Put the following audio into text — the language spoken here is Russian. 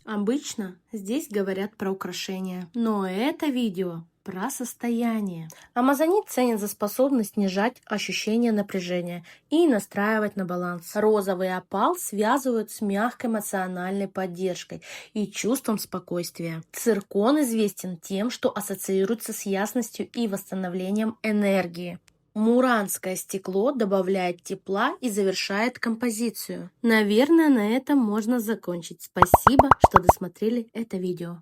Обычно здесь говорят про украшения, но это видео про состояние. Амазонит ценен за способность снижать ощущение напряжения и настраивать на баланс. Розовый опал связывают с мягкой эмоциональной поддержкой и чувством спокойствия. Циркон известен тем, что ассоциируется с ясностью и восстановлением энергии. Муранское стекло добавляет тепла и завершает композицию. Наверное, на этом можно закончить. Спасибо, что досмотрели это видео.